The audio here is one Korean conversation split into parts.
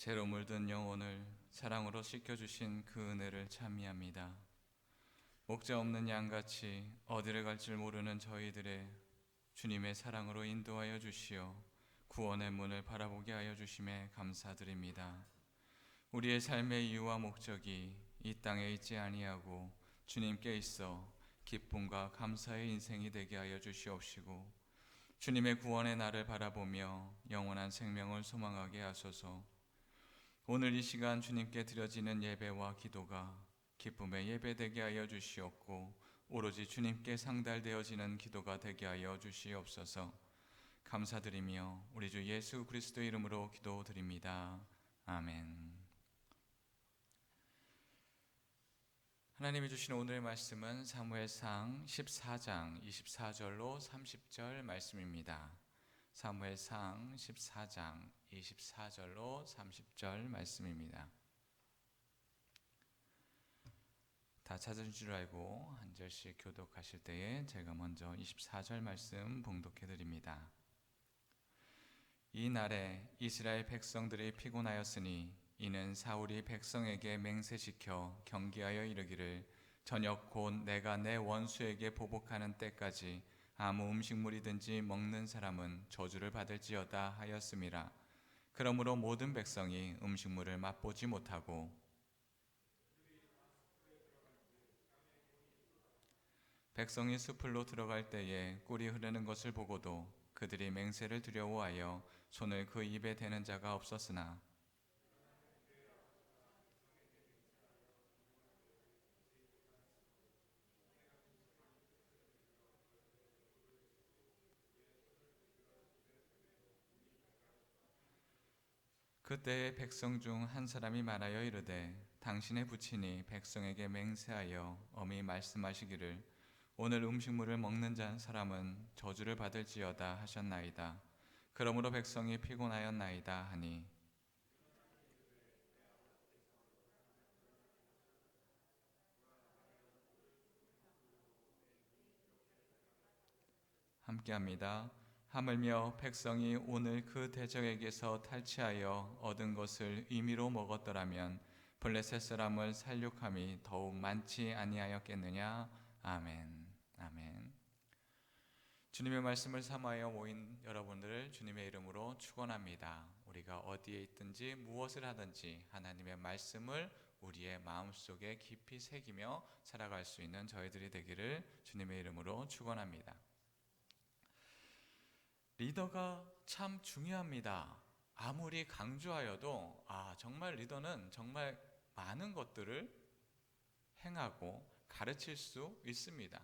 죄로 물든 영혼을 사랑으로 씻겨주신 그 은혜를 찬미합니다. 목자 없는 양같이 어디를 갈 줄 모르는 저희들의 주님의 사랑으로 인도하여 주시어 구원의 문을 바라보게 하여 주심에 감사드립니다. 우리의 삶의 이유와 목적이 이 땅에 있지 아니하고 주님께 있어 기쁨과 감사의 인생이 되게 하여 주시옵시고, 주님의 구원의 날을 바라보며 영원한 생명을 소망하게 하소서. 오늘 이 시간 주님께 드려지는 예배와 기도가 기쁨의 예배 되게 하여 주시옵고, 오로지 주님께 상달되어지는 기도가 되게 하여 주시옵소서. 감사드리며 우리 주 예수 그리스도 이름으로 기도드립니다. 아멘. 하나님이 주신 오늘의 말씀은 사무엘상 14장 24절로 30절 말씀입니다. 사무엘상 14장 24절로 30절 말씀입니다. 다 찾은 줄 알고 한 절씩 교독하실 때에 제가 먼저 24절 말씀 봉독해 드립니다. 이 날에 이스라엘 백성들이 피곤하였으니 이는 사울이 백성에게 맹세시켜 경계하여 이르기를 저녁 곧 내가 내 원수에게 보복하는 때까지 아무 음식물이든지 먹는 사람은 저주를 받을지어다 하였음이라. 그러므로 모든 백성이 음식물을 맛보지 못하고 백성이 숲으로 들어갈 때에 꿀이 흐르는 것을 보고도 그들이 맹세를 두려워하여 손을 그 입에 대는 자가 없었으나 그때에 백성 중 한 사람이 말하여 이르되 당신의 부친이 백성에게 맹세하여 엄히 말씀하시기를 오늘 음식물을 먹는 사람은 저주를 받을지어다 하셨나이다. 그러므로 백성이 피곤하였나이다 하니 함께합니다. 하물며 백성이 오늘 그 대적에게서 탈취하여 얻은 것을 임의로 먹었더라면 블레셋 사람을 살육함이 더욱 많지 아니하였겠느냐. 아멘. 아멘. 주님의 말씀을 삼하여 모인 여러분들을 주님의 이름으로 축원합니다. 우리가 어디에 있든지 무엇을 하든지 하나님의 말씀을 우리의 마음속에 깊이 새기며 살아갈 수 있는 저희들이 되기를 주님의 이름으로 축원합니다. 리더가 참 중요합니다. 아무리 강조하여도 정말 리더는 정말 많은 것들을 행하고 가르칠 수 있습니다.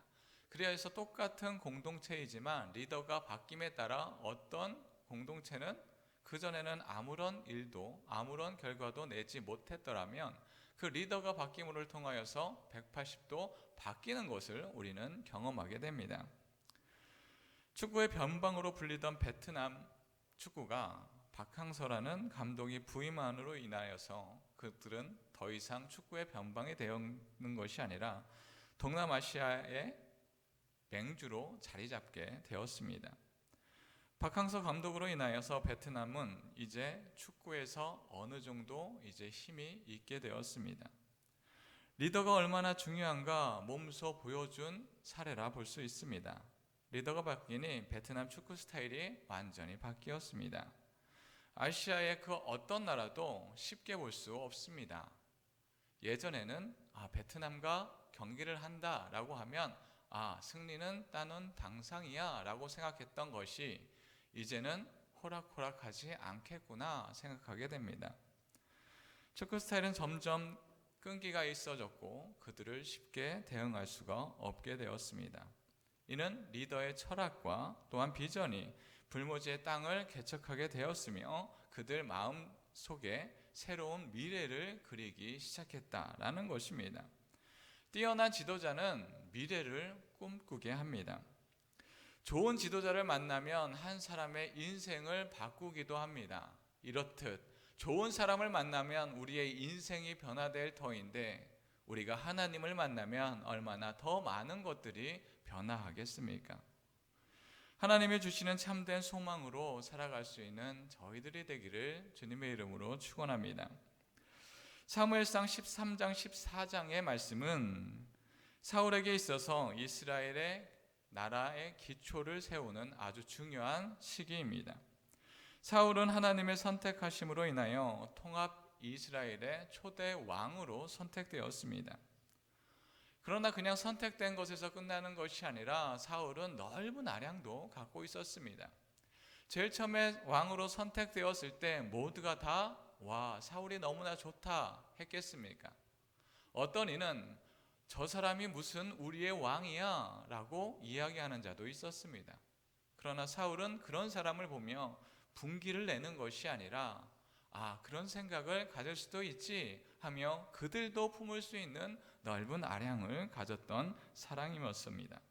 그래서 똑같은 공동체이지만 리더가 바뀜에 따라 어떤 공동체는 그전에는 아무런 일도 아무런 결과도 내지 못했더라면 그 리더가 바뀜을 통하여서 180도 바뀌는 것을 우리는 경험하게 됩니다. 축구의 변방으로 불리던 베트남 축구가 박항서라는 감독이 부임함으로 인하여서 그들은 더 이상 축구의 변방이 되었는 것이 아니라 동남아시아의 맹주로 자리 잡게 되었습니다. 박항서 감독으로 인하여서 베트남은 이제 축구에서 어느 정도 이제 힘이 있게 되었습니다. 리더가 얼마나 중요한가 몸소 보여준 사례라 볼 수 있습니다. 리더가 바뀌니 베트남 축구 스타일이 완전히 바뀌었습니다. 아시아의 그 어떤 나라도 쉽게 볼 수 없습니다. 예전에는 베트남과 경기를 한다라고 하면 승리는 따놓은 당상이야 라고 생각했던 것이 이제는 호락호락하지 않겠구나 생각하게 됩니다. 축구 스타일은 점점 끈기가 있어졌고 그들을 쉽게 대응할 수가 없게 되었습니다. 이는 리더의 철학과 또한 비전이 불모지의 땅을 개척하게 되었으며 그들 마음 속에 새로운 미래를 그리기 시작했다라는 것입니다. 뛰어난 지도자는 미래를 꿈꾸게 합니다. 좋은 지도자를 만나면 한 사람의 인생을 바꾸기도 합니다. 이렇듯 좋은 사람을 만나면 우리의 인생이 변화될 터인데 우리가 하나님을 만나면 얼마나 더 많은 것들이 변화하겠습니까? 하나님이 주시는 참된 소망으로 살아갈 수 있는 저희들이 되기를 주님의 이름으로 축원합니다. 사무엘상 13장 14장의 말씀은 사울에게 있어서 이스라엘의 나라의 기초를 세우는 아주 중요한 시기입니다. 사울은 하나님의 선택하심으로 인하여 통합 이스라엘의 초대 왕으로 선택되었습니다. 그러나 그냥 선택된 것에서 끝나는 것이 아니라 사울은 넓은 아량도 갖고 있었습니다. 제일 처음에 왕으로 선택되었을 때 모두가 다 와, 사울이 너무나 좋다 했겠습니까? 어떤 이는 저 사람이 무슨 우리의 왕이야 라고 이야기하는 자도 있었습니다. 그러나 사울은 그런 사람을 보며 분기를 내는 것이 아니라 그런 생각을 가질 수도 있지 하며 그들도 품을 수 있는 넓은 아량을 가졌던 사람이었습니다.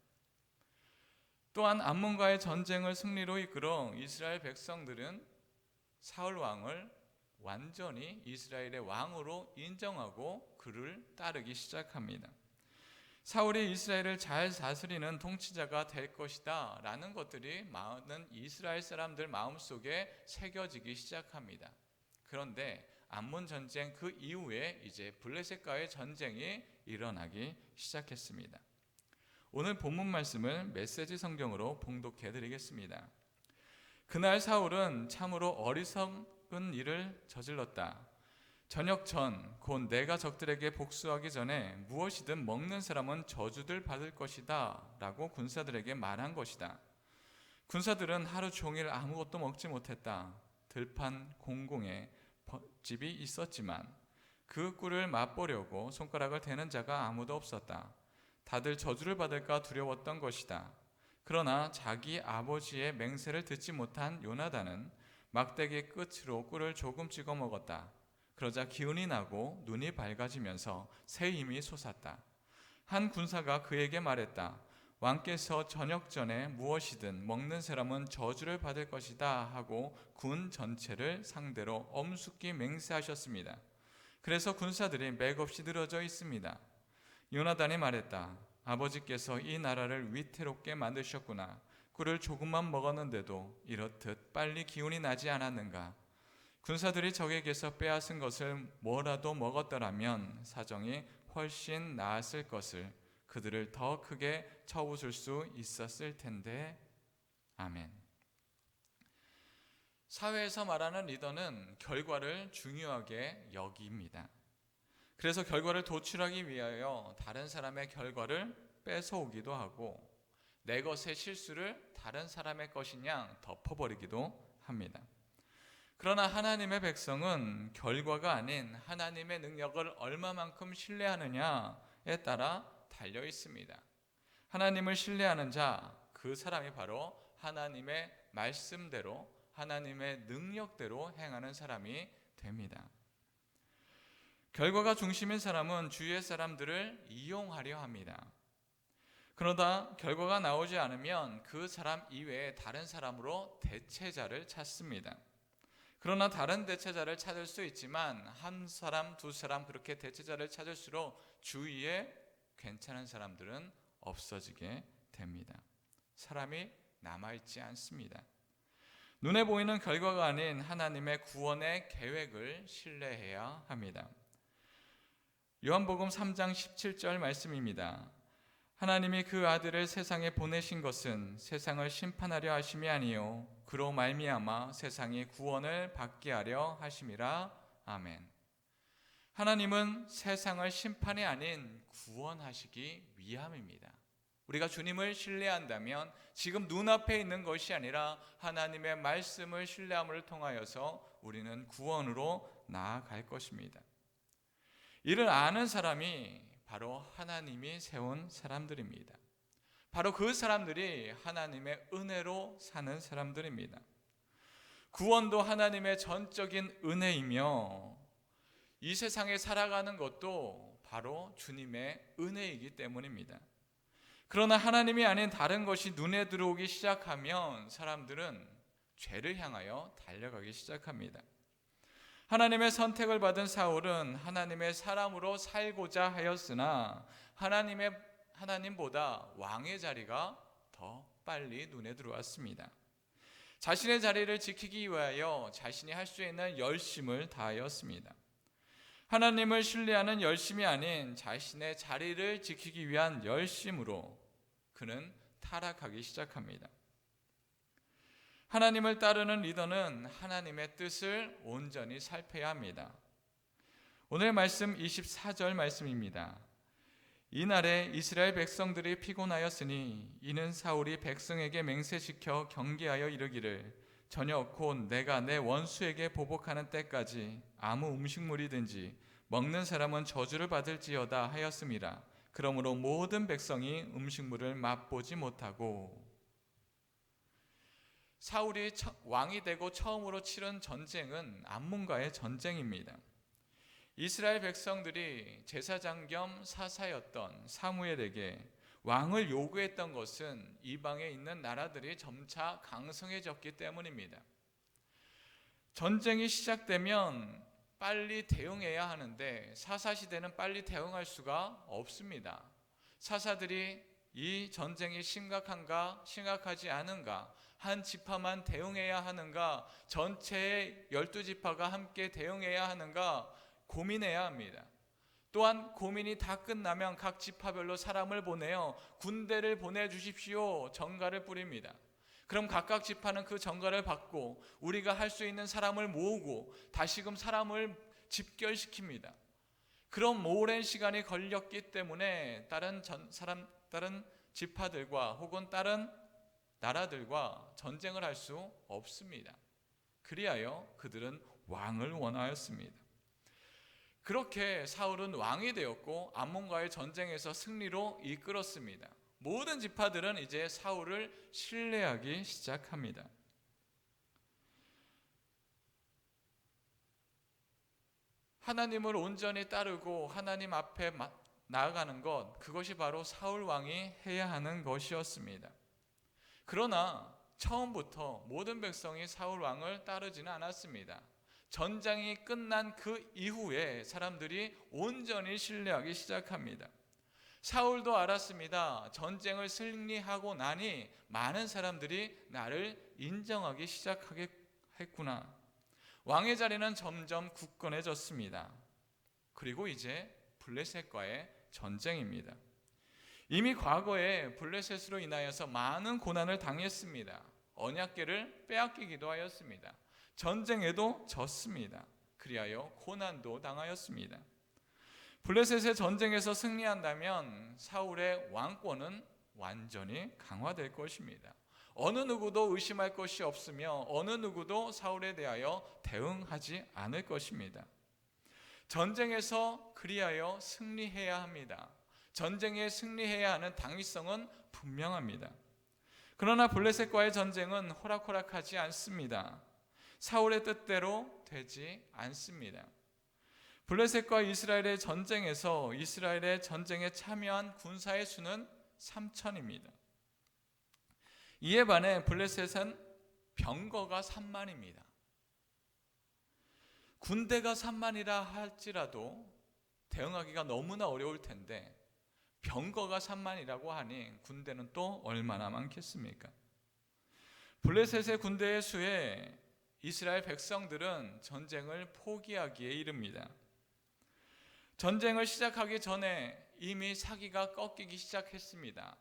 또한 암몬과의 전쟁을 승리로 이끌어 이스라엘 백성들은 사울 왕을 완전히 이스라엘의 왕으로 인정하고 그를 따르기 시작합니다. 사울이 이스라엘을 잘 다스리는 통치자가 될 것이다 라는 것들이 많은 이스라엘 사람들 마음속에 새겨지기 시작합니다. 그런데 암몬 전쟁 그 이후에 이제 블레셋과의 전쟁이 일어나기 시작했습니다. 오늘 본문 말씀을 메시지 성경으로 봉독해 드리겠습니다. 그날 사울은 참으로 어리석은 일을 저질렀다. 저녁 전 곧 내가 적들에게 복수하기 전에 무엇이든 먹는 사람은 저주를 받을 것이다 라고 군사들에게 말한 것이다. 군사들은 하루 종일 아무것도 먹지 못했다. 들판 공공에 집이 있었지만 그 꿀을 맛보려고 손가락을 대는 자가 아무도 없었다. 다들 저주를 받을까 두려웠던 것이다. 그러나 자기 아버지의 맹세를 듣지 못한 요나단은 막대기 끝으로 꿀을 조금 찍어 먹었다. 그러자 기운이 나고 눈이 밝아지면서 새 힘이 솟았다. 한 군사가 그에게 말했다. 왕께서 저녁 전에 무엇이든 먹는 사람은 저주를 받을 것이다 하고 군 전체를 상대로 엄숙히 맹세하셨습니다. 그래서 군사들이 맥없이 늘어져 있습니다. 요나단이 말했다. 아버지께서 이 나라를 위태롭게 만드셨구나. 꿀을 조금만 먹었는데도 이렇듯 빨리 기운이 나지 않았는가. 군사들이 적에게서 빼앗은 것을 뭐라도 먹었더라면 사정이 훨씬 나았을 것을 그들을 더 크게 쳐웃을 수 있었을 텐데. 아멘. 사회에서 말하는 리더는 결과를 중요하게 여깁니다. 그래서 결과를 도출하기 위하여 다른 사람의 결과를 뺏어오기도 하고 내 것의 실수를 다른 사람의 것인 양 덮어버리기도 합니다. 그러나 하나님의 백성은 결과가 아닌 하나님의 능력을 얼마만큼 신뢰하느냐에 따라 달려 있습니다. 하나님을 신뢰하는 자, 그 사람이 바로 하나님의 말씀대로 하나님의 능력대로 행하는 사람이 됩니다. 결과가 중심인 사람은 주위의 사람들을 이용하려 합니다. 그러다 결과가 나오지 않으면 그 사람 이외에 다른 사람으로 대체자를 찾습니다. 그러나 다른 대체자를 찾을 수 있지만 한 사람, 두 사람 그렇게 대체자를 찾을수록 주위에 괜찮은 사람들은 없어지게 됩니다. 사람이 남아있지 않습니다. 눈에 보이는 결과가 아닌 하나님의 구원의 계획을 신뢰해야 합니다. 요한복음 3장 17절 말씀입니다. 하나님이 그 아들을 세상에 보내신 것은 세상을 심판하려 하심이 아니요 그로 말미암아 세상이 구원을 받게 하려 하심이라. 아멘. 하나님은 세상을 심판이 아닌 구원하시기 위함입니다. 우리가 주님을 신뢰한다면 지금 눈앞에 있는 것이 아니라 하나님의 말씀을 신뢰함을 통하여서 우리는 구원으로 나아갈 것입니다. 이를 아는 사람이 바로 하나님이 세운 사람들입니다. 바로 그 사람들이 하나님의 은혜로 사는 사람들입니다. 구원도 하나님의 전적인 은혜이며 이 세상에 살아가는 것도 바로 주님의 은혜이기 때문입니다. 그러나 하나님이 아닌 다른 것이 눈에 들어오기 시작하면 사람들은 죄를 향하여 달려가기 시작합니다. 하나님의 선택을 받은 사울은 하나님의 사람으로 살고자 하였으나 하나님보다 왕의 자리가 더 빨리 눈에 들어왔습니다. 자신의 자리를 지키기 위하여 자신이 할 수 있는 열심을 다하였습니다. 하나님을 신뢰하는 열심이 아닌 자신의 자리를 지키기 위한 열심으로 그는 타락하기 시작합니다. 하나님을 따르는 리더는 하나님의 뜻을 온전히 살펴야 합니다. 오늘 말씀 24절 말씀입니다. 이날에 이스라엘 백성들이 피곤하였으니 이는 사울이 백성에게 맹세시켜 경계하여 이르기를 저녁 곧 내가 내 원수에게 보복하는 때까지 아무 음식물이든지 먹는 사람은 저주를 받을지어다 하였음이라. 그러므로 모든 백성이 음식물을 맛보지 못하고. 사울이 왕이 되고 처음으로 치른 전쟁은 암몬과의 전쟁입니다. 이스라엘 백성들이 제사장 겸 사사였던 사무엘에게 왕을 요구했던 것은 이방에 있는 나라들이 점차 강성해졌기 때문입니다. 전쟁이 시작되면 빨리 대응해야 하는데 사사시대는 빨리 대응할 수가 없습니다. 사사들이 이 전쟁이 심각한가 심각하지 않은가, 한 지파만 대응해야 하는가, 전체의 12지파가 함께 대응해야 하는가 고민해야 합니다. 또한 고민이 다 끝나면 각 지파별로 사람을 보내어 군대를 보내주십시오 전가를 뿌립니다. 그럼 각각 지파는 그 전가를 받고 우리가 할 수 있는 사람을 모으고 다시금 사람을 집결시킵니다. 그런 오랜 시간이 걸렸기 때문에 다른 지파들과 혹은 다른 나라들과 전쟁을 할 수 없습니다. 그리하여 그들은 왕을 원하였습니다. 그렇게 사울은 왕이 되었고 암몬과의 전쟁에서 승리로 이끌었습니다. 모든 지파들은 이제 사울을 신뢰하기 시작합니다. 하나님을 온전히 따르고 하나님 앞에 나아가는 것, 그것이 바로 사울 왕이 해야 하는 것이었습니다. 그러나 처음부터 모든 백성이 사울 왕을 따르지는 않았습니다. 전쟁이 끝난 그 이후에 사람들이 온전히 신뢰하기 시작합니다. 사울도 알았습니다. 전쟁을 승리하고 나니 많은 사람들이 나를 인정하기 시작하겠구나. 왕의 자리는 점점 굳건해졌습니다. 그리고 이제 블레셋과의 전쟁입니다. 이미 과거에 블레셋으로 인하여서 많은 고난을 당했습니다. 언약궤를 빼앗기기도 하였습니다. 전쟁에도 졌습니다. 그리하여 고난도 당하였습니다. 블레셋의 전쟁에서 승리한다면 사울의 왕권은 완전히 강화될 것입니다. 어느 누구도 의심할 것이 없으며 어느 누구도 사울에 대하여 대응하지 않을 것입니다. 전쟁에서 그리하여 승리해야 합니다. 전쟁에 승리해야 하는 당위성은 분명합니다. 그러나 블레셋과의 전쟁은 호락호락하지 않습니다. 사울의 뜻대로 되지 않습니다. 블레셋과 이스라엘의 전쟁에서 이스라엘의 전쟁에 참여한 군사의 수는 3,000입니다. 이에 반해 블레셋은 병거가 3만입니다. 군대가 3만이라 할지라도 대응하기가 너무나 어려울 텐데 병거가 3만이라고 하니 군대는 또 얼마나 많겠습니까? 블레셋의 군대의 수에 이스라엘 백성들은 전쟁을 포기하기에 이릅니다. 전쟁을 시작하기 전에 이미 사기가 꺾이기 시작했습니다.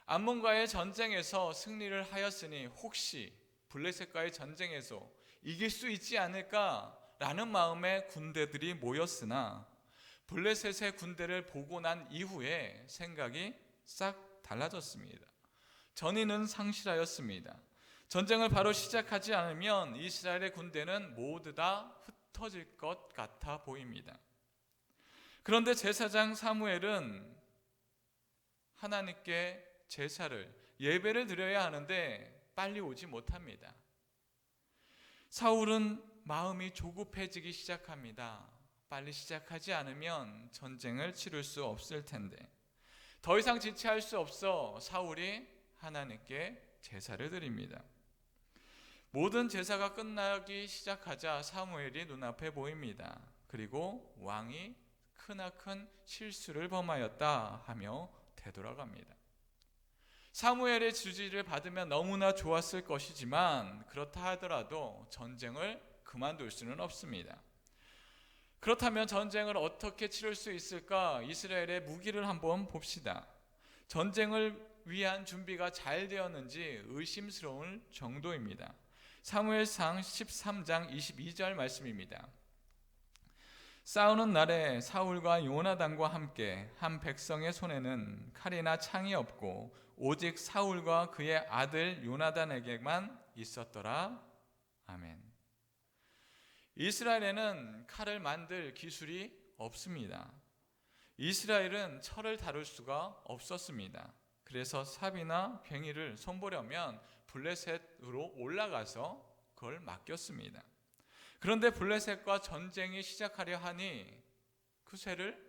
암몬과의 전쟁에서 승리를 하였으니 혹시 블레셋과의 전쟁에서 이길 수 있지 않을까라는 마음의 군대들이 모였으나 블레셋의 군대를 보고 난 이후에 생각이 싹 달라졌습니다. 전의는 상실하였습니다. 전쟁을 바로 시작하지 않으면 이스라엘의 군대는 모두 다 흩어질 것 같아 보입니다. 그런데 제사장 사무엘은 하나님께 제사를, 예배를 드려야 하는데 빨리 오지 못합니다. 사울은 마음이 조급해지기 시작합니다. 빨리 시작하지 않으면 전쟁을 치를 수 없을 텐데 더 이상 지체할 수 없어 사울이 하나님께 제사를 드립니다. 모든 제사가 끝나기 시작하자 사무엘이 눈앞에 보입니다. 그리고 왕이 크나큰 실수를 범하였다 하며 되돌아갑니다. 사무엘의 지지를 받으면 너무나 좋았을 것이지만 그렇다 하더라도 전쟁을 그만둘 수는 없습니다. 그렇다면 전쟁을 어떻게 치를 수 있을까? 이스라엘의 무기를 한번 봅시다. 전쟁을 위한 준비가 잘 되었는지 의심스러울 정도입니다. 사무엘상 13장 22절 말씀입니다. 싸우는 날에 사울과 요나단과 함께 한 백성의 손에는 칼이나 창이 없고 오직 사울과 그의 아들 요나단에게만 있었더라. 아멘. 이스라엘에는 칼을 만들 기술이 없습니다. 이스라엘은 철을 다룰 수가 없었습니다. 그래서 삽이나 괭이를 손보려면 블레셋으로 올라가서 그걸 맡겼습니다. 그런데 블레셋과 전쟁이 시작하려 하니 그 쇠를,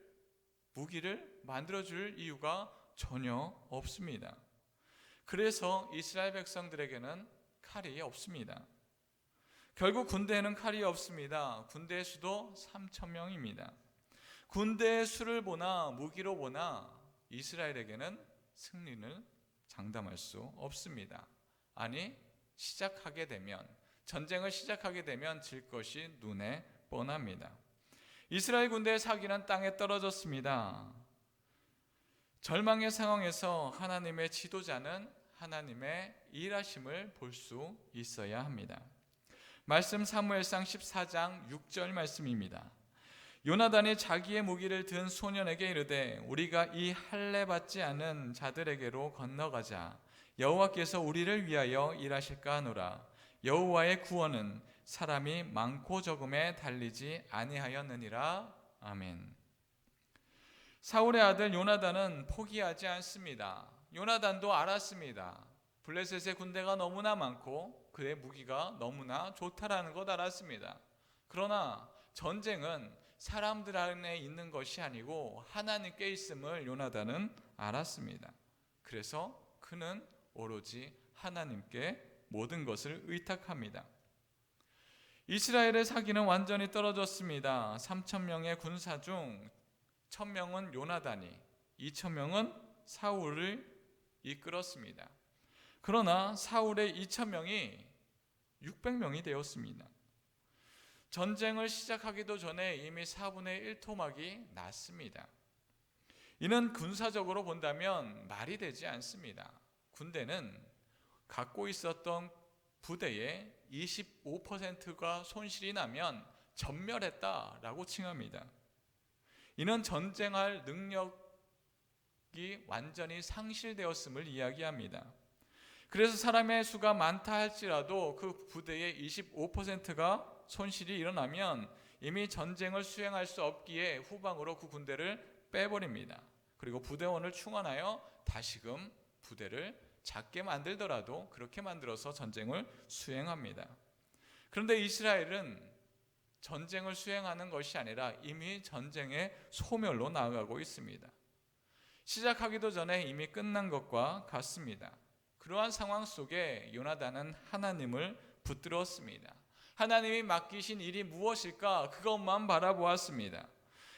무기를 만들어줄 이유가 전혀 없습니다. 그래서 이스라엘 백성들에게는 칼이 없습니다. 결국 군대에는 칼이 없습니다. 군대의 수도 3,000명입니다. 군대의 수를 보나 무기로 보나 이스라엘에게는 승리를 장담할 수 없습니다. 아니, 전쟁을 시작하게 되면 질 것이 눈에 뻔합니다. 이스라엘 군대의 사기는 땅에 떨어졌습니다. 절망의 상황에서 하나님의 지도자는 하나님의 일하심을 볼 수 있어야 합니다. 말씀 사무엘상 14장 6절 말씀입니다. 요나단이 자기의 무기를 든 소년에게 이르되 우리가 이 할례 받지 않은 자들에게로 건너가자. 여호와께서 우리를 위하여 일하실까 하노라. 여호와의 구원은 사람이 많고 적음에 달리지 아니하였느니라. 아멘. 사울의 아들 요나단은 포기하지 않습니다. 요나단도 알았습니다. 블레셋의 군대가 너무나 많고 그의 무기가 너무나 좋다라는 것 알았습니다. 그러나 전쟁은 사람들 안에 있는 것이 아니고 하나님께 있음을 요나단은 알았습니다. 그래서 그는 오로지 하나님께 모든 것을 의탁합니다. 이스라엘의 사기는 완전히 떨어졌습니다. 3,000명의 군사 중 1,000명은 요나단이, 2,000명은 사울을 이끌었습니다. 그러나 사울의 2,000명이 600명이 되었습니다. 전쟁을 시작하기도 전에 이미 4분의 1 토막이 났습니다. 이는 군사적으로 본다면 말이 되지 않습니다. 군대는 갖고 있었던 부대의 25%가 손실이 나면 전멸했다라고 칭합니다. 이는 전쟁할 능력이 완전히 상실되었음을 이야기합니다. 그래서 사람의 수가 많다 할지라도 그 부대의 25%가 손실이 일어나면 이미 전쟁을 수행할 수 없기에 후방으로 그 군대를 빼버립니다. 그리고 부대원을 충원하여 다시금 부대를 작게 만들더라도 그렇게 만들어서 전쟁을 수행합니다. 그런데 이스라엘은 전쟁을 수행하는 것이 아니라 이미 전쟁의 소멸로 나아가고 있습니다. 시작하기도 전에 이미 끝난 것과 같습니다. 그러한 상황 속에 요나단은 하나님을 붙들었습니다. 하나님이 맡기신 일이 무엇일까? 그것만 바라보았습니다.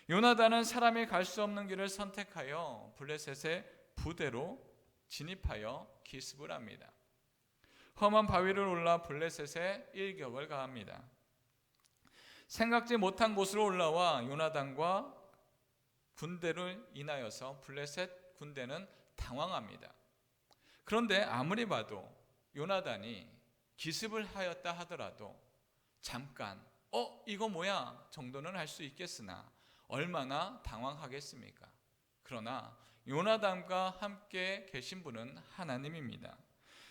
요나단은 사람이 갈 수 없는 길을 선택하여 블레셋의 부대로 진입하여 기습을 합니다. 험한 바위를 올라 블레셋에 일격을 가합니다. 생각지 못한 곳으로 올라와 요나단과 군대를 인하여서 블레셋 군대는 당황합니다. 그런데 아무리 봐도 요나단이 기습을 하였다 하더라도 잠깐 이거 뭐야 정도는 할 수 있겠으나 얼마나 당황하겠습니까? 그러나 요나단과 함께 계신 분은 하나님입니다.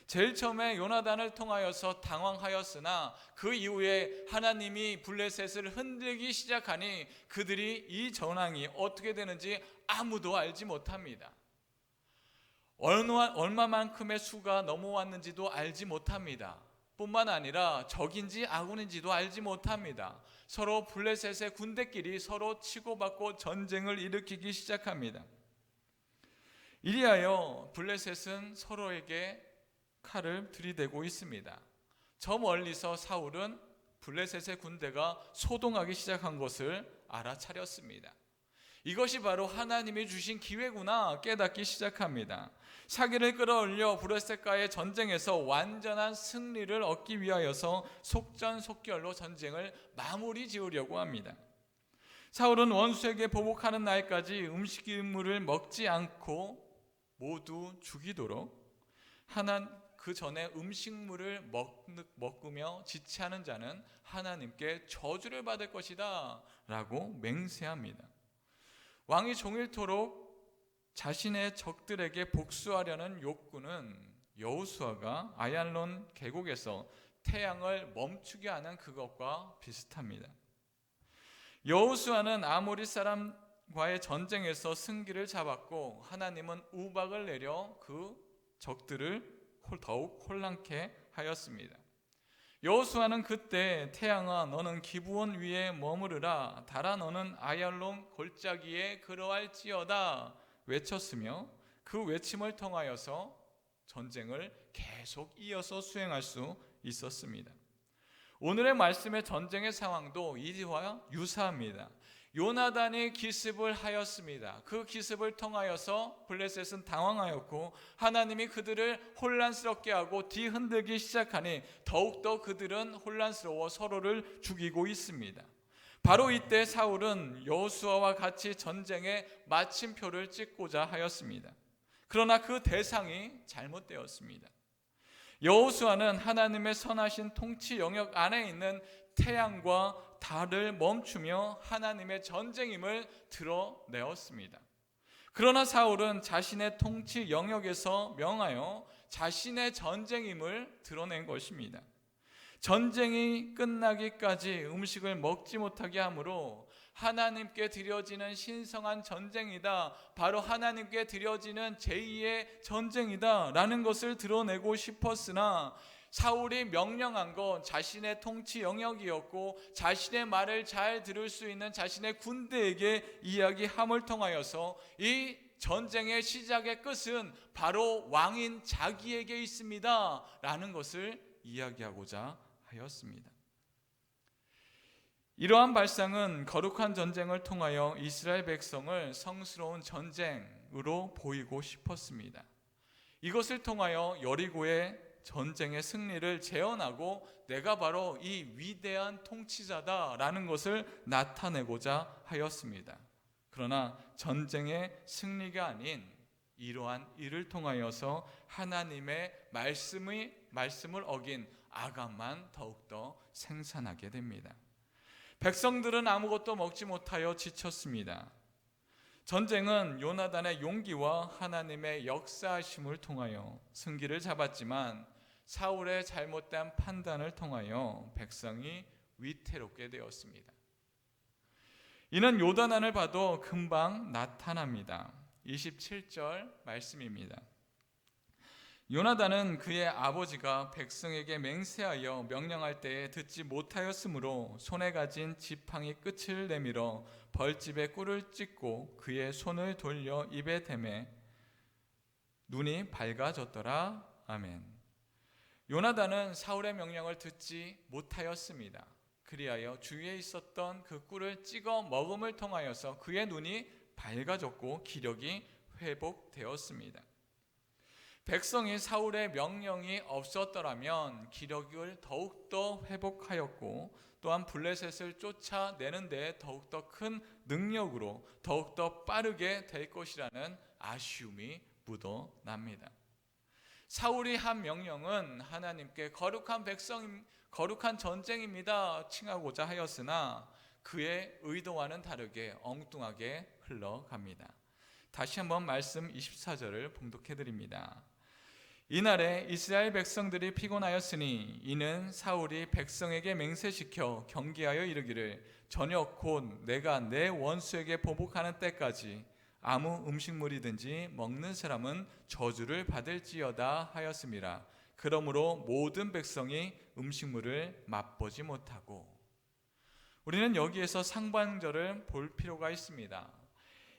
제일 처음에 요나단을 통하여서 당황하였으나 그 이후에 하나님이 블레셋을 흔들기 시작하니 그들이 이 전황이 어떻게 되는지 아무도 알지 못합니다. 얼마만큼의 수가 넘어왔는지도 알지 못합니다. 뿐만 아니라 적인지 아군인지도 알지 못합니다. 서로 블레셋의 군대끼리 서로 치고받고 전쟁을 일으키기 시작합니다. 이리하여 블레셋은 서로에게 칼을 들이대고 있습니다. 저 멀리서 사울은 블레셋의 군대가 소동하기 시작한 것을 알아차렸습니다. 이것이 바로 하나님이 주신 기회구나 깨닫기 시작합니다. 사기를 끌어올려 브레셋과의 전쟁에서 완전한 승리를 얻기 위하여서 속전속결로 전쟁을 마무리 지으려고 합니다. 사울은 원수에게 보복하는 날까지 음식물을 먹지 않고 모두 죽이도록 그 전에 음식물을 먹으며 지체하는 자는 하나님께 저주를 받을 것이다 라고 맹세합니다. 왕이 종일토록 자신의 적들에게 복수하려는 욕구는 여호수아가 아얄론 계곡에서 태양을 멈추게 하는 그것과 비슷합니다. 여호수아는 아모리 사람과의 전쟁에서 승기를 잡았고 하나님은 우박을 내려 그 적들을 더욱 혼란케 하였습니다. 여호수아는 그때 태양아 너는 기브온 위에 머무르라, 달아 너는 아얄론 골짜기에 걸어갈지어다 외쳤으며 그 외침을 통하여서 전쟁을 계속 이어서 수행할 수 있었습니다. 오늘의 말씀의 전쟁의 상황도 이와 유사합니다. 요나단이 기습을 하였습니다. 그 기습을 통하여서 블레셋은 당황하였고 하나님이 그들을 혼란스럽게 하고 뒤흔들기 시작하니 더욱더 그들은 혼란스러워 서로를 죽이고 있습니다. 바로 이때 사울은 여호수아와 같이 전쟁의 마침표를 찍고자 하였습니다. 그러나 그 대상이 잘못되었습니다. 여호수아는 하나님의 선하신 통치 영역 안에 있는 태양과 달을 멈추며 하나님의 전쟁임을 드러내었습니다. 그러나 사울은 자신의 통치 영역에서 명하여 자신의 전쟁임을 드러낸 것입니다. 전쟁이 끝나기까지 음식을 먹지 못하게 하므로 하나님께 드려지는 신성한 전쟁이다, 바로 하나님께 드려지는 제2의 전쟁이다 라는 것을 드러내고 싶었으나 사울이 명령한 건 자신의 통치 영역이었고 자신의 말을 잘 들을 수 있는 자신의 군대에게 이야기함을 통하여서 이 전쟁의 시작의 끝은 바로 왕인 자기에게 있습니다 라는 것을 이야기하고자 하였습니다. 이러한 발상은 거룩한 전쟁을 통하여 이스라엘 백성을 성스러운 전쟁으로 보이고 싶었습니다. 이것을 통하여 여리고의 전쟁의 승리를 재현하고 내가 바로 이 위대한 통치자다라는 것을 나타내고자 하였습니다. 그러나 전쟁의 승리가 아닌 이러한 일을 통하여서 하나님의 말씀을 어긴 아간만 더욱더 생산하게 됩니다. 백성들은 아무것도 먹지 못하여 지쳤습니다. 전쟁은 요나단의 용기와 하나님의 역사하심을 통하여 승기를 잡았지만 사울의 잘못된 판단을 통하여 백성이 위태롭게 되었습니다. 이는 요단안을 봐도 금방 나타납니다. 27절 말씀입니다. 요나단은 그의 아버지가 백성에게 맹세하여 명령할 때에 듣지 못하였으므로 손에 가진 지팡이 끝을 내밀어 벌집에 꿀을 찍고 그의 손을 돌려 입에 대매 눈이 밝아졌더라. 아멘. 요나단은 사울의 명령을 듣지 못하였습니다. 그리하여 주위에 있었던 그 꿀을 찍어 먹음을 통하여서 그의 눈이 밝아졌고 기력이 회복되었습니다. 백성이 사울의 명령이 없었더라면 기력을 더욱더 회복하였고 또한 블레셋을 쫓아내는 데 더욱더 큰 능력으로 더욱더 빠르게 될 것이라는 아쉬움이 묻어납니다. 사울이 한 명령은 하나님께 거룩한 전쟁입니다 칭하고자 하였으나 그의 의도와는 다르게 엉뚱하게 흘러갑니다. 다시 한번 말씀 24절을 봉독해 드립니다. 이날에 이스라엘 백성들이 피곤하였으니 이는 사울이 백성에게 맹세시켜 경계하여 이르기를 저녁 곧 내가 내 원수에게 보복하는 때까지 아무 음식물이든지 먹는 사람은 저주를 받을지어다 하였음이라. 그러므로 모든 백성이 음식물을 맛보지 못하고. 우리는 여기에서 상반절을 볼 필요가 있습니다.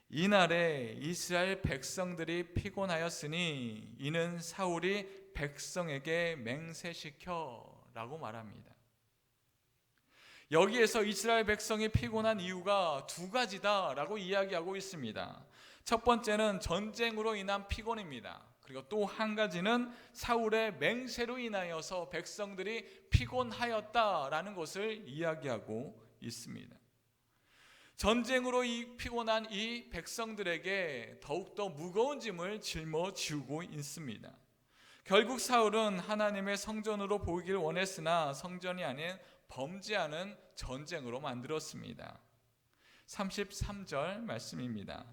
이날에 이스라엘 백성들이 피곤하였으니 이는 사울이 백성에게 맹세시켜 라고 말합니다. 여기에서 이스라엘 백성이 피곤한 이유가 두 가지다라고 이야기하고 있습니다. 첫 번째는 전쟁으로 인한 피곤입니다. 그리고 또 한 가지는 사울의 맹세로 인하여서 백성들이 피곤하였다라는 것을 이야기하고 있습니다. 전쟁으로 피곤한 이 백성들에게 더욱더 무거운 짐을 짊어지고 있습니다. 결국 사울은 하나님의 성전으로 보이길 원했으나 성전이 아닌 범죄하는 전쟁으로 만들었습니다. 33절 말씀입니다.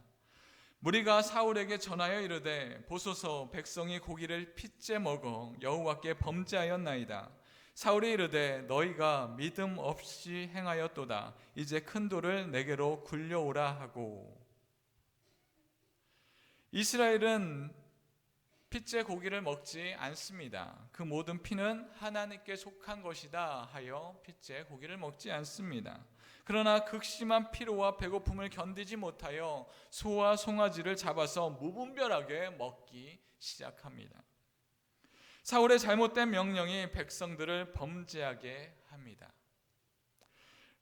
무리가 사울에게 전하여 이르되 보소서 백성이 고기를 핏째 먹어 여호와께 범죄하였나이다. 사울이 이르되 너희가 믿음 없이 행하였도다. 이제 큰 돌을 내게로 굴려오라 하고. 이스라엘은 핏째 고기를 먹지 않습니다. 그 모든 피는 하나님께 속한 것이다 하여 핏째 고기를 먹지 않습니다. 그러나 극심한 피로와 배고픔을 견디지 못하여 소와 송아지를 잡아서 무분별하게 먹기 시작합니다. 사울의 잘못된 명령이 백성들을 범죄하게 합니다.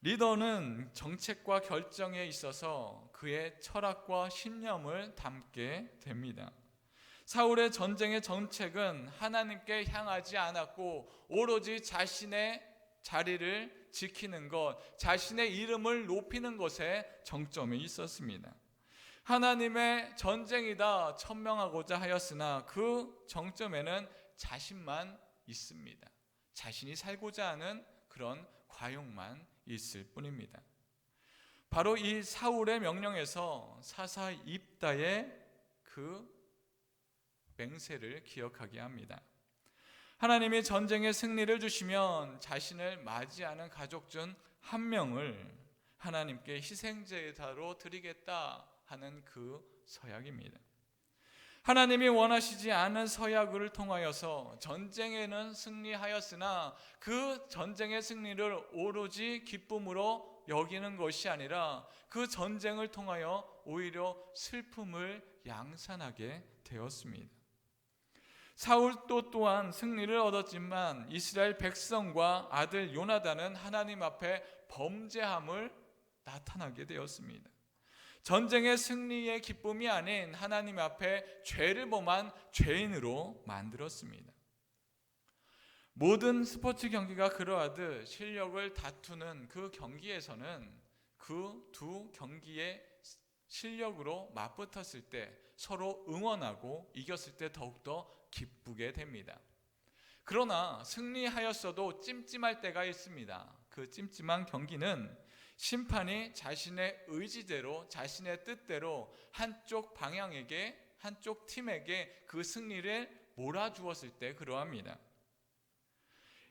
리더는 정책과 결정에 있어서 그의 철학과 신념을 담게 됩니다. 사울의 전쟁의 정책은 하나님께 향하지 않았고 오로지 자신의 자리를 지키는 것, 자신의 이름을 높이는 것에 정점이 있었습니다. 하나님의 전쟁이다 천명하고자 하였으나 그 정점에는 자신만 있습니다. 자신이 살고자 하는 그런 과욕만 있을 뿐입니다. 바로 이 사울의 명령에서 사사입다의 그 맹세를 기억하게 합니다. 하나님이 전쟁의 승리를 주시면 자신을 맞이하는 가족 중 한 명을 하나님께 희생제사로 드리겠다 하는 그 서약입니다. 하나님이 원하시지 않은 서약을 통하여서 전쟁에는 승리하였으나 그 전쟁의 승리를 오로지 기쁨으로 여기는 것이 아니라 그 전쟁을 통하여 오히려 슬픔을 양산하게 되었습니다. 사울도 또한 승리를 얻었지만 이스라엘 백성과 아들 요나단은 하나님 앞에 범죄함을 나타나게 되었습니다. 전쟁의 승리의 기쁨이 아닌 하나님 앞에 죄를 범한 죄인으로 만들었습니다. 모든 스포츠 경기가 그러하듯 실력을 다투는 그 경기에서는 그 두 경기의 실력으로 맞붙었을 때 서로 응원하고 이겼을 때 더욱더 기쁘게 됩니다. 그러나 승리하였어도 찜찜할 때가 있습니다. 그 찜찜한 경기는 심판이 자신의 의지대로 자신의 뜻대로 한쪽 방향에게 한쪽 팀에게 그 승리를 몰아주었을 때 그러합니다.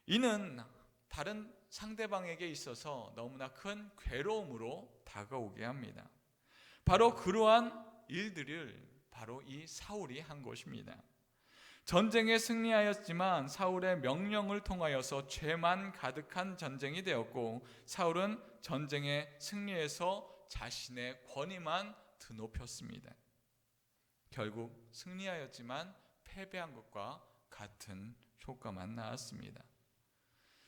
이는 다른 상대방에게 있어서 너무나 큰 괴로움으로 다가오게 합니다. 바로 그러한 일들을 바로 이 사울이 한 것입니다. 전쟁에 승리하였지만 사울의 명령을 통하여서 죄만 가득한 전쟁이 되었고 사울은 전쟁에 승리해서 자신의 권위만 드높였습니다. 결국 승리하였지만 패배한 것과 같은 효과만 나왔습니다.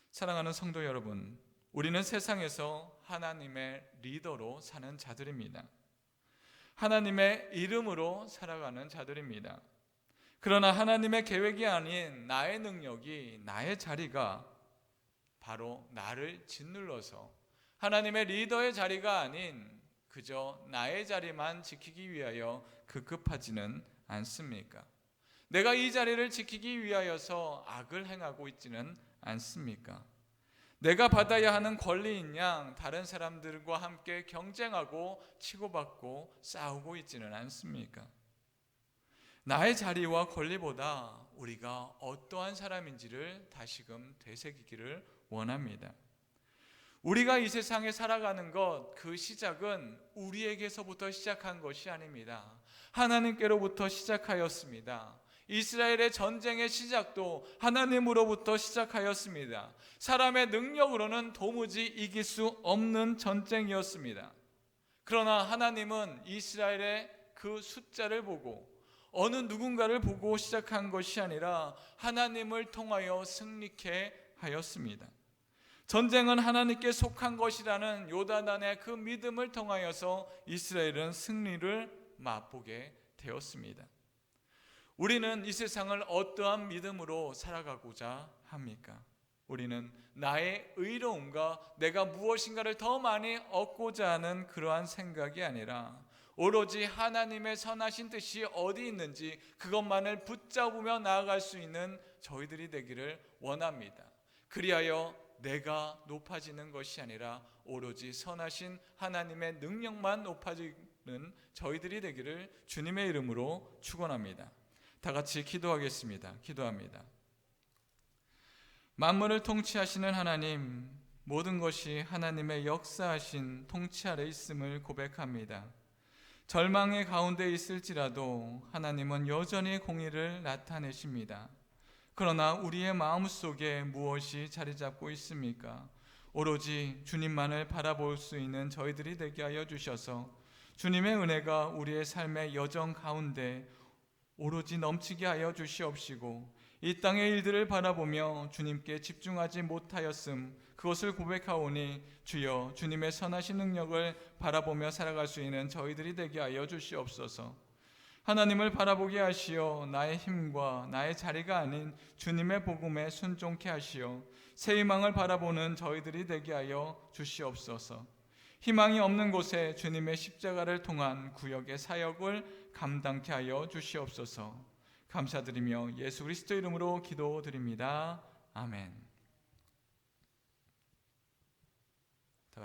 사랑하는 성도 여러분, 우리는 세상에서 하나님의 리더로 사는 자들입니다. 하나님의 이름으로 살아가는 자들입니다. 그러나 하나님의 계획이 아닌 나의 능력이, 나의 자리가 바로 나를 짓눌러서 하나님의 리더의 자리가 아닌 그저 나의 자리만 지키기 위하여 급급하지는 않습니까? 내가 이 자리를 지키기 위하여서 악을 행하고 있지는 않습니까? 내가 받아야 하는 권리인 양 다른 사람들과 함께 경쟁하고 치고받고 싸우고 있지는 않습니까? 나의 자리와 권리보다 우리가 어떠한 사람인지를 다시금 되새기기를 원합니다. 우리가 이 세상에 살아가는 것, 그 시작은 우리에게서부터 시작한 것이 아닙니다. 하나님께로부터 시작하였습니다. 이스라엘의 전쟁의 시작도 하나님으로부터 시작하였습니다. 사람의 능력으로는 도무지 이길 수 없는 전쟁이었습니다. 그러나 하나님은 이스라엘의 그 숫자를 보고 어느 누군가를 보고 시작한 것이 아니라 하나님을 통하여 승리케 하였습니다. 전쟁은 하나님께 속한 것이라는 요단단의 그 믿음을 통하여서 이스라엘은 승리를 맛보게 되었습니다. 우리는 이 세상을 어떠한 믿음으로 살아가고자 합니까? 우리는 나의 의로움과 내가 무엇인가를 더 많이 얻고자 하는 그러한 생각이 아니라 오로지 하나님의 선하신 뜻이 어디 있는지 그것만을 붙잡으며 나아갈 수 있는 저희들이 되기를 원합니다. 그리하여 내가 높아지는 것이 아니라 오로지 선하신 하나님의 능력만 높아지는 저희들이 되기를 주님의 이름으로 축원합니다. 다 같이 기도하겠습니다. 기도합니다. 만물을 통치하시는 하나님, 모든 것이 하나님의 역사하신 통치 아래 있음을 고백합니다. 절망의 가운데 있을지라도 하나님은 여전히 공의를 나타내십니다. 그러나 우리의 마음속에 무엇이 자리 잡고 있습니까? 오로지 주님만을 바라볼 수 있는 저희들이 되게 하여 주셔서 주님의 은혜가 우리의 삶의 여정 가운데 오로지 넘치게 하여 주시옵시고 이 땅의 일들을 바라보며 주님께 집중하지 못하였음 그것을 고백하오니 주여 주님의 선하신 능력을 바라보며 살아갈 수 있는 저희들이 되게 하여 주시옵소서. 하나님을 바라보게 하시어 나의 힘과 나의 자리가 아닌 주님의 복음에 순종케 하시어 새 희망을 바라보는 저희들이 되게 하여 주시옵소서. 희망이 없는 곳에 주님의 십자가를 통한 구역의 사역을 감당케 하여 주시옵소서. 감사드리며 예수 그리스도 이름으로 기도드립니다. 아멘.